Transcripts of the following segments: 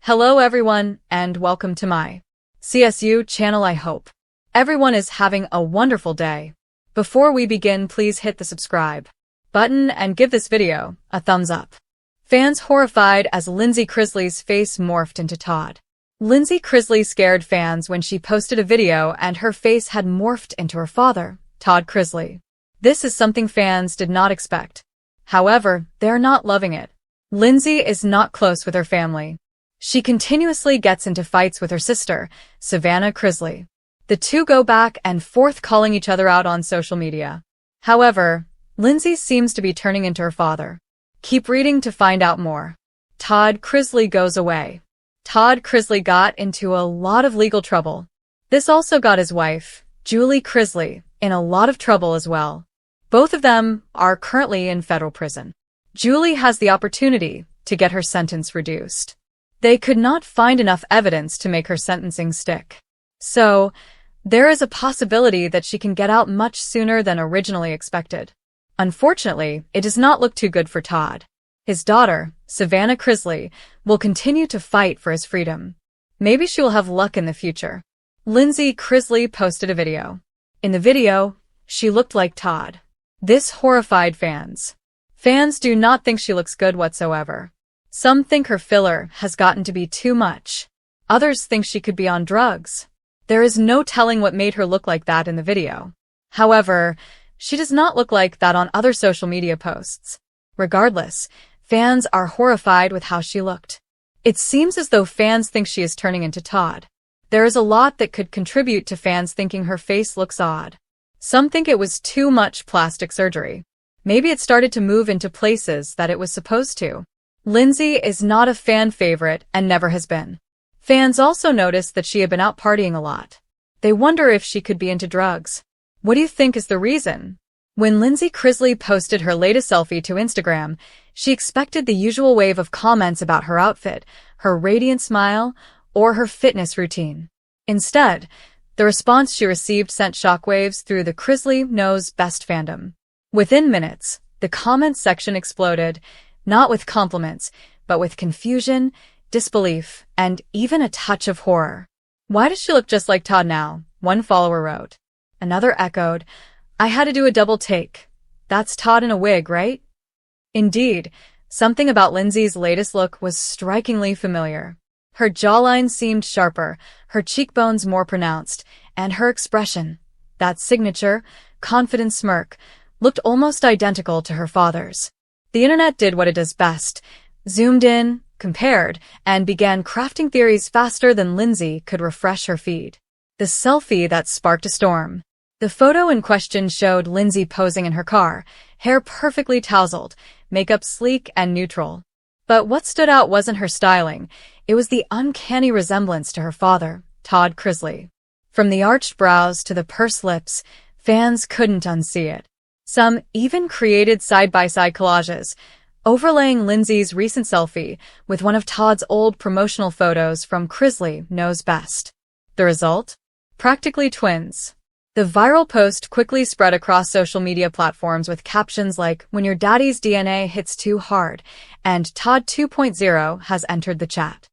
Hello everyone, and welcome to my CSU channel. I hope everyone is having a wonderful day. Before we begin, please hit the subscribe button and give this video a thumbs up. Fans horrified as Chrisley's face morphed into Todd. Chrisley scared fans when she posted a video and her face had morphed into her father, Todd Chrisley. This is something fans did not expect. However, they're not loving it. Lindsie is not close with her family. She continuously gets into fights with her sister, Chrisley. The two go back and forth calling each other out on social media. However, Lindsie seems to be turning into her father. Keep reading to find out more. Todd Chrisley goes away. Todd Chrisley got into a lot of legal trouble. This also got his wife, Julie Chrisley, in a lot of trouble as well. Both of them are currently in federal prison. Julie has the opportunity to get her sentence reduced. They could not find enough evidence to make her sentencing stick. So, there is a possibility that she can get out much sooner than originally expected. Unfortunately, it does not look too good for Todd. His daughter, Chrisley, will continue to fight for his freedom. Maybe she will have luck in the future. Lindsie Chrisley posted a video. In the video, she looked like Todd. This horrified fans. Fans do not think she looks good whatsoever. Some think her filler has gotten to be too much. Others think she could be on drugs. There is no telling what made her look like that in the video. However, she does not look like that on other social media posts. Regardless, fans are horrified with how she looked. It seems as though fans think she is turning into Todd. There is a lot that could contribute to fans thinking her face looks odd. Some think it was too much plastic surgery. Maybe it started to move into places that it was supposed to. Lindsie is not a fan favorite and never has been. Fans also noticed that she had been out partying a lot. They wonder if she could be into drugs. What do you think is the reason? When Lindsie Chrisley posted her latest selfie to Instagram, she expected the usual wave of comments about her outfit, her radiant smile, or her fitness routine. Instead, the response she received sent shockwaves through the Chrisley Knows Best fandom. Within minutes, the comments section exploded, not with compliments, but with confusion, disbelief, and even a touch of horror. Why does she look just like Todd now? One follower wrote. Another echoed, I had to do a double take. That's Todd in a wig, right? Indeed, something about Lindsie's latest look was strikingly familiar. Her jawline seemed sharper, her cheekbones more pronounced, and her expression, that signature, confident smirk, looked almost identical to her father's. The internet did what it does best, zoomed in, compared, and began crafting theories faster than Lindsie could refresh her feed. The selfie that sparked a storm. The photo in question showed Lindsie posing in her car, hair perfectly tousled, makeup sleek and neutral. But what stood out wasn't her styling, it was the uncanny resemblance to her father, Todd Chrisley. From the arched brows to the pursed lips, fans couldn't unsee it. Some even created side-by-side collages, overlaying Lindsie's recent selfie with one of Todd's old promotional photos from Chrisley Knows Best. The result? Practically twins. The viral post quickly spread across social media platforms with captions like, "When your daddy's DNA hits too hard," and "Todd 2.0 has entered the chat."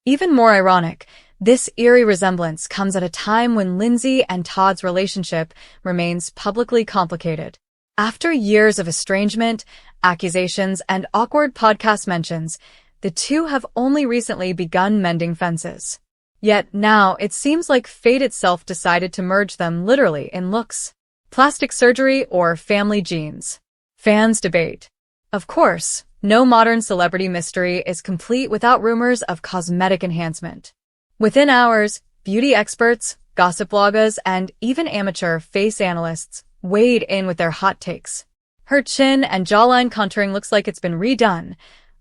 Even more ironic, this eerie resemblance comes at a time when Lindsie and Todd's relationship remains publicly complicated. After years of estrangement, accusations, and awkward podcast mentions, the two have only recently begun mending fences. Yet now it seems like fate itself decided to merge them literally in looks. Plastic surgery or family genes? Fans debate. Of course, no modern celebrity mystery is complete without rumors of cosmetic enhancement. Within hours, beauty experts, gossip bloggers, and even amateur face analysts weighed in with their hot takes. Her chin and jawline contouring looks like it's been redone,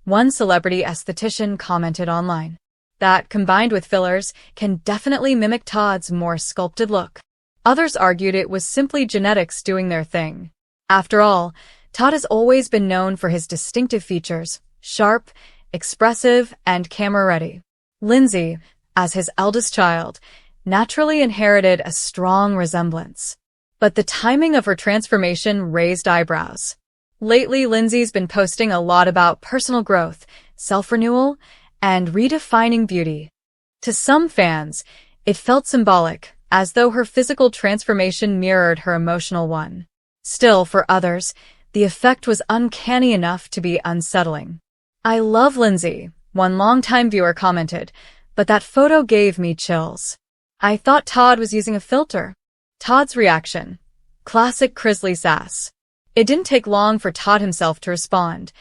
one celebrity esthetician commented online. That, combined with fillers, can definitely mimic Todd's more sculpted look. Others argued it was simply genetics doing their thing. After all, Todd has always been known for his distinctive features, sharp, expressive, and camera-ready. Lindsie, as his eldest child, naturally inherited a strong resemblance. But the timing of her transformation raised eyebrows. Lately, Lindsie's been posting a lot about personal growth, self-renewal, and redefining beauty. To some fans, it felt symbolic, as though her physical transformation mirrored her emotional one. Still, for others, the effect was uncanny enough to be unsettling. "I love Lindsie," one longtime viewer commented, "but that photo gave me chills. I thought Todd was using a filter." Todd's reaction. Classic Chrisley sass. It didn't take long for Todd himself to respond.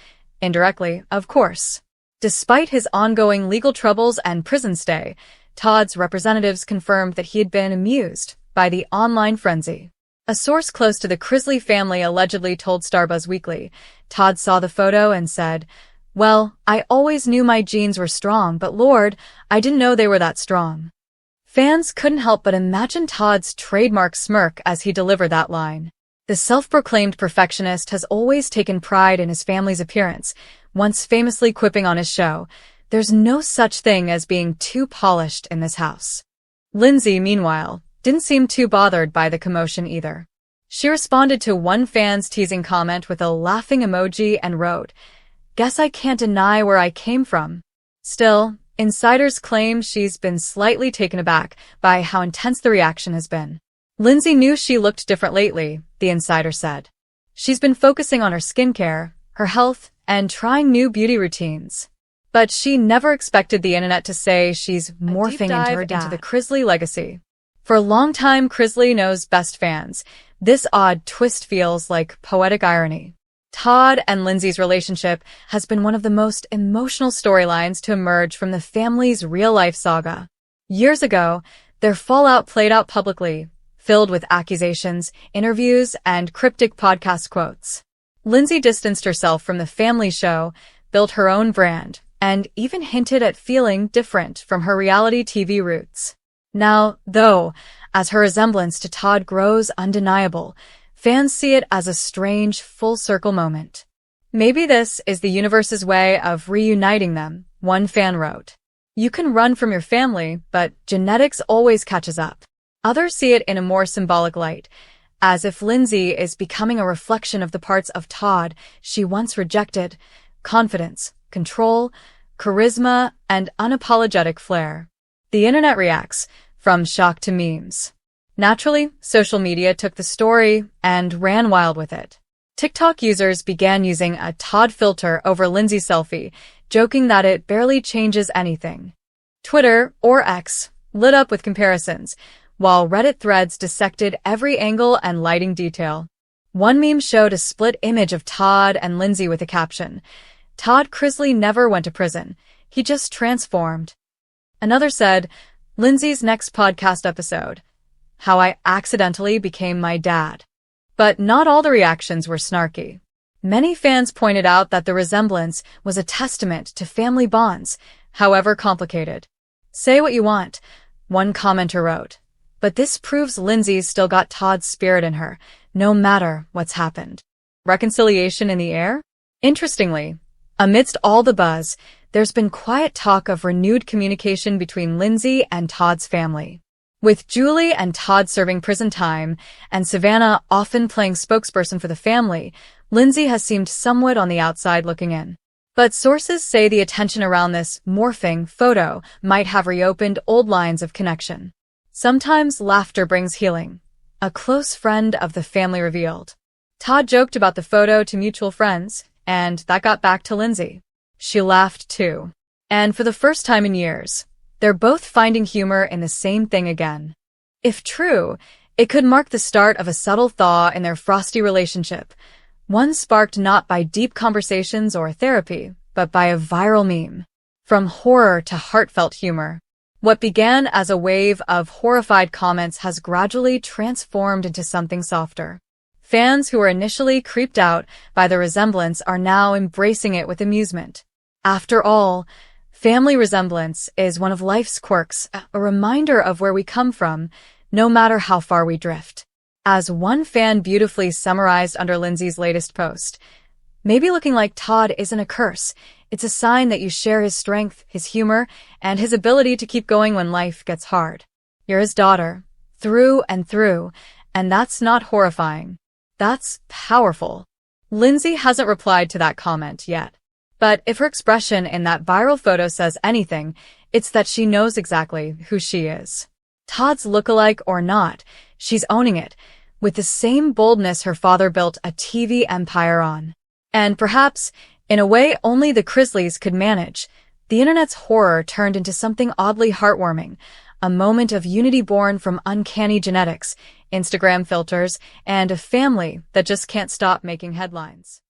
Indirectly, of course. Despite his ongoing legal troubles and prison stay, Todd's representatives confirmed that he had been amused by the online frenzy. A source close to the Chrisley family allegedly told Starbuzz Weekly, Todd saw the photo and said, "Well, I always knew my genes were strong, but Lord, I didn't know they were that strong." Fans couldn't help but imagine Todd's trademark smirk as he delivered that line. The self-proclaimed perfectionist has always taken pride in his family's appearance, once famously quipping on his show, "There's no such thing as being too polished in this house." Lindsie, meanwhile, didn't seem too bothered by the commotion either. She responded to one fan's teasing comment with a laughing emoji and wrote, "Guess I can't deny where I came from." Still, insiders claim she's been slightly taken aback by how intense the reaction has been. Lindsie knew she looked different lately, the insider said. She's been focusing on her skincare, her health, and trying new beauty routines. But she never expected the internet to say she's morphing into the Chrisley legacy. For longtime Chrisley Knows Best fans, this odd twist feels like poetic irony. Todd and Lindsie's relationship has been one of the most emotional storylines to emerge from the family's real-life saga. Years ago, their fallout played out publicly, filled with accusations, interviews, and cryptic podcast quotes. Lindsie distanced herself from the family show, built her own brand, and even hinted at feeling different from her reality TV roots. Now, though, as her resemblance to Todd grows undeniable, fans see it as a strange, full-circle moment. "Maybe this is the universe's way of reuniting them," one fan wrote. "You can run from your family, but genetics always catches up." Others see it in a more symbolic light, as if Lindsie is becoming a reflection of the parts of Todd she once rejected: confidence, control, charisma, and unapologetic flair. The internet reacts, from shock to memes. Naturally, social media took the story and ran wild with it. TikTok users began using a Todd filter over Lindsie's selfie, joking that it barely changes anything. Twitter, or X, lit up with comparisons, while Reddit threads dissected every angle and lighting detail. One meme showed a split image of Todd and Lindsie with a caption, "Todd Chrisley never went to prison, he just transformed." Another said, "Lindsie's next podcast episode, how I accidentally became my dad." But not all the reactions were snarky. Many fans pointed out that the resemblance was a testament to family bonds, however complicated. "Say what you want," one commenter wrote, "but this proves Lindsie's still got Todd's spirit in her, no matter what's happened." Reconciliation in the air? Interestingly, amidst all the buzz, there's been quiet talk of renewed communication between Lindsie and Todd's family. With Julie and Todd serving prison time, and Savannah often playing spokesperson for the family, Lindsie has seemed somewhat on the outside looking in. But sources say the attention around this morphing photo might have reopened old lines of connection. "Sometimes laughter brings healing," a close friend of the family revealed. Todd joked about the photo to mutual friends, and that got back to Lindsie. She laughed too. And for the first time in years, they're both finding humor in the same thing again. If true, it could mark the start of a subtle thaw in their frosty relationship, one sparked not by deep conversations or therapy, but by a viral meme. From horror to heartfelt humor, what began as a wave of horrified comments has gradually transformed into something softer. Fans who were initially creeped out by the resemblance are now embracing it with amusement. After all, family resemblance is one of life's quirks, a reminder of where we come from, no matter how far we drift. As one fan beautifully summarized under Lindsie's latest post, "Maybe looking like Todd isn't a curse. It's a sign that you share his strength, his humor, and his ability to keep going when life gets hard. You're his daughter, through and through, and that's not horrifying. That's powerful." Lindsie hasn't replied to that comment yet. But if her expression in that viral photo says anything, it's that she knows exactly who she is. Todd's lookalike or not, she's owning it, with the same boldness her father built a TV empire on. And perhaps, in a way only the Chrisleys could manage, the internet's horror turned into something oddly heartwarming, a moment of unity born from uncanny genetics, Instagram filters, and a family that just can't stop making headlines.